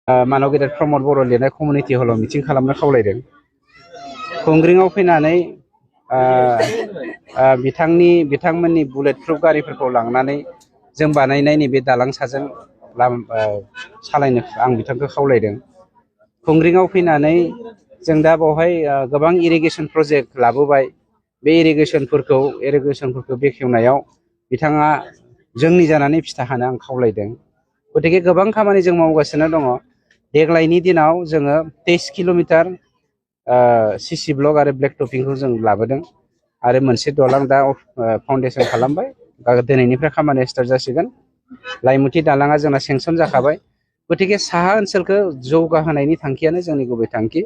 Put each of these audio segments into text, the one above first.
मानव गेदेर प्रमद बर' लिरनाय कमिउनिटि हलाव मिटिं खालामनो खावलायदों। खुंग्रिङाव फैनानै बिथांमोननि बुलेट प्रुफ गारिफोरखौ लांनानै जों बानायनाय नैबे दालां साजों सालायनो आं बिथांखौ खावलायदों। खुंग्रिङाव फैनानै जों दा बावहाय गोबां इरिगेसन प्रजेक्ट लाबोबाय। बे इरिगेसनफोरखौ बेखेवनायाव बिथाङा जोंनि जानानै फिथा होनो आं खावलायदों। गतिके गोबां खामानि जों मावगासिनो दङ। देग्लायनि दिनाव जोङो 23 किल'मिटार सीसी ब्लक आरो ब्लेक टपिंखौ जों लाबोदों आरो मोनसे दलां दा फाउन्डेसन खालामबाय। दिनैनिफ्राय खामानिया स्टार्ट जासिगोन। लाइमुथि दालाङा जोंना सेंसन जाखाबाय। गतिके साहा ओनसोलखौ जौगाहोनायनि थांखियानो जोंनि गुबै थांखि।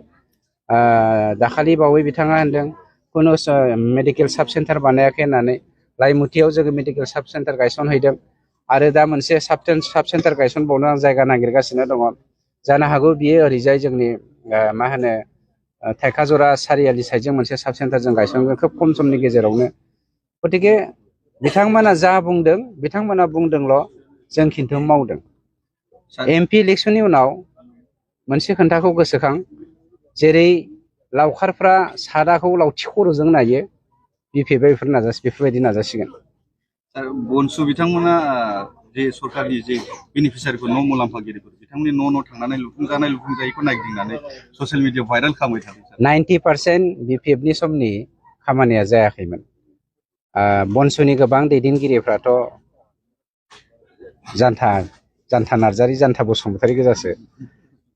दाखालि बावै बिथाङा होनदों कुनु मेडिकेल साब सेन्टार बानायाखै होननानै। लाइमुथियाव जोङो मेडिकेल साब सेन्टार गायसनहैदों आरो दा मोनसे साब सेन्टार गायसनबावनो आं जायगा नागिरगासिनो दङ। जानो हागौ बियो ओरैजाय जोंनि मा होनो थाइखाजरा सारियालि साइडजों मोनसे साब सेन्टार जों गायसनगोन खोब खम समनि गेजेरावनो। गतिके बिथांमोना जा बुंदों बिथांमोना बुंदोंल', जों खिन्थु मावदों। एमपि इलेक्सननि उनाव मोनसे खोन्थाखौ गोसोखां, जेरै लावखारफ्रा सादाखौ लावथि खर'जों नायो, बिपिएफआ बेफोरबायदि नाजासिगोन। बनसु बिथांमोना जे सरकारनि जे बेनिफिसियारिफोर न' मुलाम्फागिरिफोर बिथांमोननि न' थांनानै लुफुंजायैखौ नायगिदिंनानै ससियेल मिडियायाव भाइरेल खालामबाय थादों। 90% बिपिएफनि समनि खामानिया जायाखैमोन। बनसुनि गोबां दैदेनगिरिफ्राथ' जानथा नार्जारि, जानथा बसुमतारी गोजासो।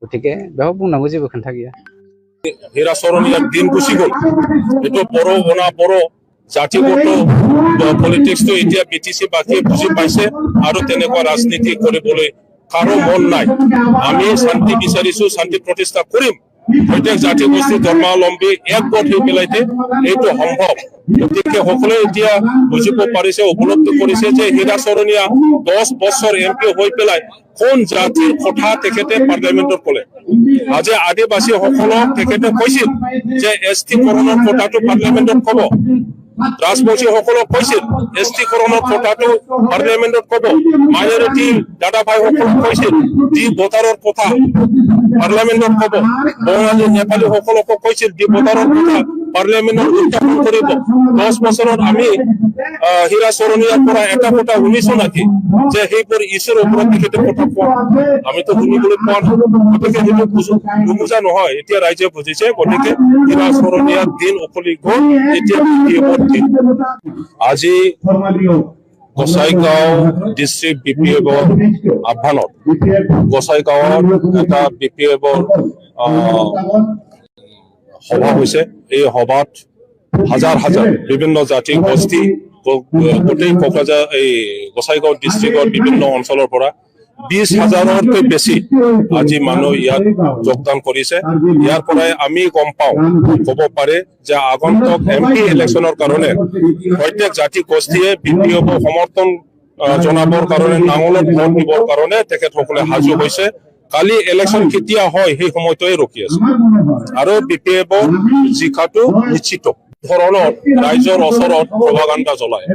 गतिके बेयाव बुंनांगौ जेबो खोथा गैया। হীরাচরণীয়ার দিন গুচি গ'ল। এইটো বড় অনা বড় জাতিগত পলিটিক্সটো এতিয়া বিটিচি বাকীয়ে বুজি পাইছে আৰু তেনেকুৱা ৰাজনীতি কৰিবলৈ কাৰো মন নাই। আমি শান্তি বিচাৰিছো, শান্তি প্ৰতিষ্ঠা কৰিম। প্ৰত্যেক জাতি গোষ্ঠী ধৰ্মাৱলম্বী একগোট হৈ পেলাইতে এইটো সম্ভৱ। গতিকে সকলোৱে এতিয়া বুজিব পাৰিছে, উপলব্ধি কৰিছে যে হীৰাচৰণীয়া 10 বছৰ এমপি হৈ পেলাই কোন জাতিৰ কথা তেখেতে পাৰ্লিয়ামেণ্টত ক'লে। আজি আদিবাসী সকলক তেখেতে কৈছিল যে এছটি কৰণৰ কথাটো পাৰ্লিয়ামেণ্টত ক'ব। ৰাজবংশী সকলক কৈছিল এছটি কৰণৰ কথাটো পাৰ্লিয়ামেণ্টত ক'ব। মাইনৰিটি দাদা ভাইসকলক কৈছিল ডি ভোটাৰৰ কথা পাৰ্লিয়ামেণ্টত ক'ব। বঙালী নেপালী সকলকো কৈছিল ডি ভোটাৰৰ কথা পাৰ্লিয়ামেণ্টত উত্থাপন কৰিব। 10 বছৰত আমি হীৰাচৰণীয়াৰ পৰা এটা কথা শুনিছো নেকি যে সেইবোৰ ইছ্যুৰ ওপৰত তেখেতে কথা কোৱা? আমিতো শুনিবলৈ পোৱা নাই। গতিকে সেইটো নুবুজা নহয়, এতিয়া ৰাইজে বুজিছে। গতিকে হীৰাচৰণীয়াৰ দিন উকলি গ'ল, এতিয়া বিপিএফৰ দিন। আজি গোসাইগাঁও ডিষ্ট্ৰিক্ট বিপিএফৰ আহ্বানত গোসাইগাঁৱত এটা বিপিএফৰ সভা হৈছে। এই সভাত হাজাৰ হাজাৰ বিভিন্ন জাতি গোষ্ঠী গোটেই কোকৰাঝাৰ এই গোসাইগাঁও ডিষ্ট্ৰিক্টৰ বিভিন্ন অঞ্চলৰ পৰা 20,000তকৈ বেছি আজি মানুহ ইয়াত যোগদান কৰিছে। ইয়াৰ পৰাই আমি গম পাওঁ, ক'ব পাৰে যে আগন্তুক এমপি ইলেকশ্যনৰ কাৰণে প্ৰত্যেক জাতি গোষ্ঠীয়ে বিপিএফক সমৰ্থন জনাবৰ কাৰণে, নাঙলত ভোট দিবৰ কাৰণে তেখেতসকলে সাজু হৈছে। কালি ইলেকশ্যন কেতিয়া হয় সেই সময়টোৱে ৰখি আছে আৰু বিপিএফৰ জিকাটো নিশ্চিত ধৰণৰ ৰাইজৰ ওচৰত প্ৰভাগাণ্ডা জ্বলায়।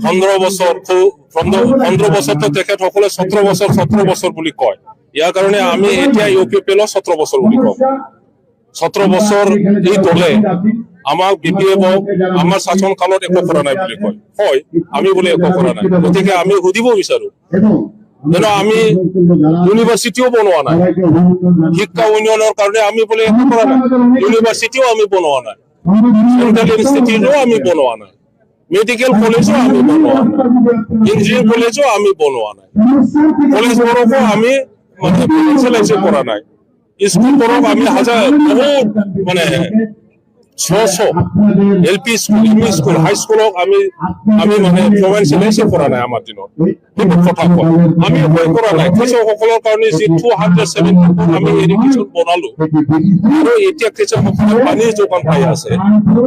15 বছৰতো তেখেতসকলে 17 বছৰ বুলি কয়। ইয়াৰ কাৰণে আমি এতিয়া ইউপিপিএলৰ 17 বছৰ বুলি কওঁ। 17 বছৰ এই দলে আমাক বিপিএফক আমাৰ শাসন কালত একো কৰা নাই বুলি কয়। হয়, আমি বোলে একো কৰা নাই। গতিকে আমি সুধিব বিচাৰো, আমি ইউনিভাৰ্চিটিও বনোৱা নাই। শিক্ষা উন্নয়নৰ কাৰণে আমি বোলে একো কৰা নাই। ইউনিভাৰ্চিটিও আমি বনোৱা নাই। সেন্ট্ৰেল ইনষ্টিটিউটো আমি বনোৱা নাই। মেডিকেল কলেজো আমি বনোৱা নাই। ইঞ্জিনিয়াৰিং কলেজো আমি বনোৱা নাই। কলেজবোৰকো আমি ফাইনেন্সিয়েলাইজ কৰা নাই। স্কুলবোৰক আমি বহুত এলপি স্কুল, এমই স্কুল, হাই স্কুলক আমি ফাইনেন্সিয়েলাইজ কৰা নাই আমাৰ দিনত। সেইবোৰ কথা কয় আমি ভয় কৰা নাই। কৃষকসকলৰ কাৰণে যি 270 আমি এডুকেশ্যন বনালো আৰু এতিয়া কৃষকসকলে পানীৰ যোগান পাই আছে,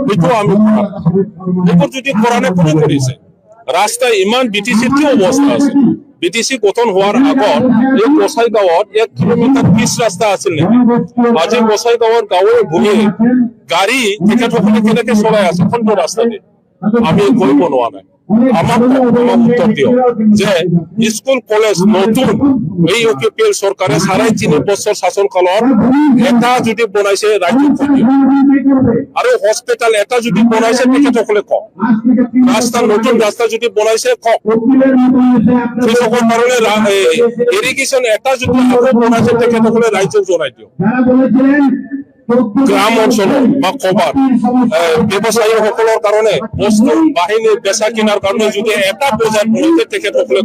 সেইটো আমি কৰা নাই। এইবোৰ যদি কৰা নাই, কোনে কৰিছে? ৰাস্তা ইমান বিটিচিৰ কি অৱস্থা আছে? বিটিচি গঠন হোৱাৰ আগত এই গোসাইগাঁৱত 1 কিলোমিটাৰ পিচ ৰাস্তা আছিল নেকি? আজি গোসাইগাঁৱৰ গাঁৱে ভূঞে গাড়ী তেখেতসকলে কেনেকে চলাই আছে কোনটো ৰাস্তাতে? আমি গৈ বনোৱা নাই। আমাক উত্তর দিও যে স্কুল কলেজ নতুন এই ইউপিপিএল সরকারে 3.5 বছর শাসনকালত এটা যদি বনাইছে ৰাজ্য আৰু হস্পিটাল এটা যদি বনাইছে তেখেতসকলে কওক ৰাস্তা নতুন ৰাস্তা যদি বনাইছে কওক কৃষকৰ কাৰণে ইৰিগেশ্যন এটা যদি বনাইছে তেখেতসকলে ৰাজ্যক জনাই দিও গ্ৰাম অঞ্চল বা কবাৰ ব্যবসায়ীসকলৰ কাৰণে বস্তু বাহিনী বেচা কিনাৰ কাৰণে যদি এটা বজাৰ বনাইছে তেখেতসকলে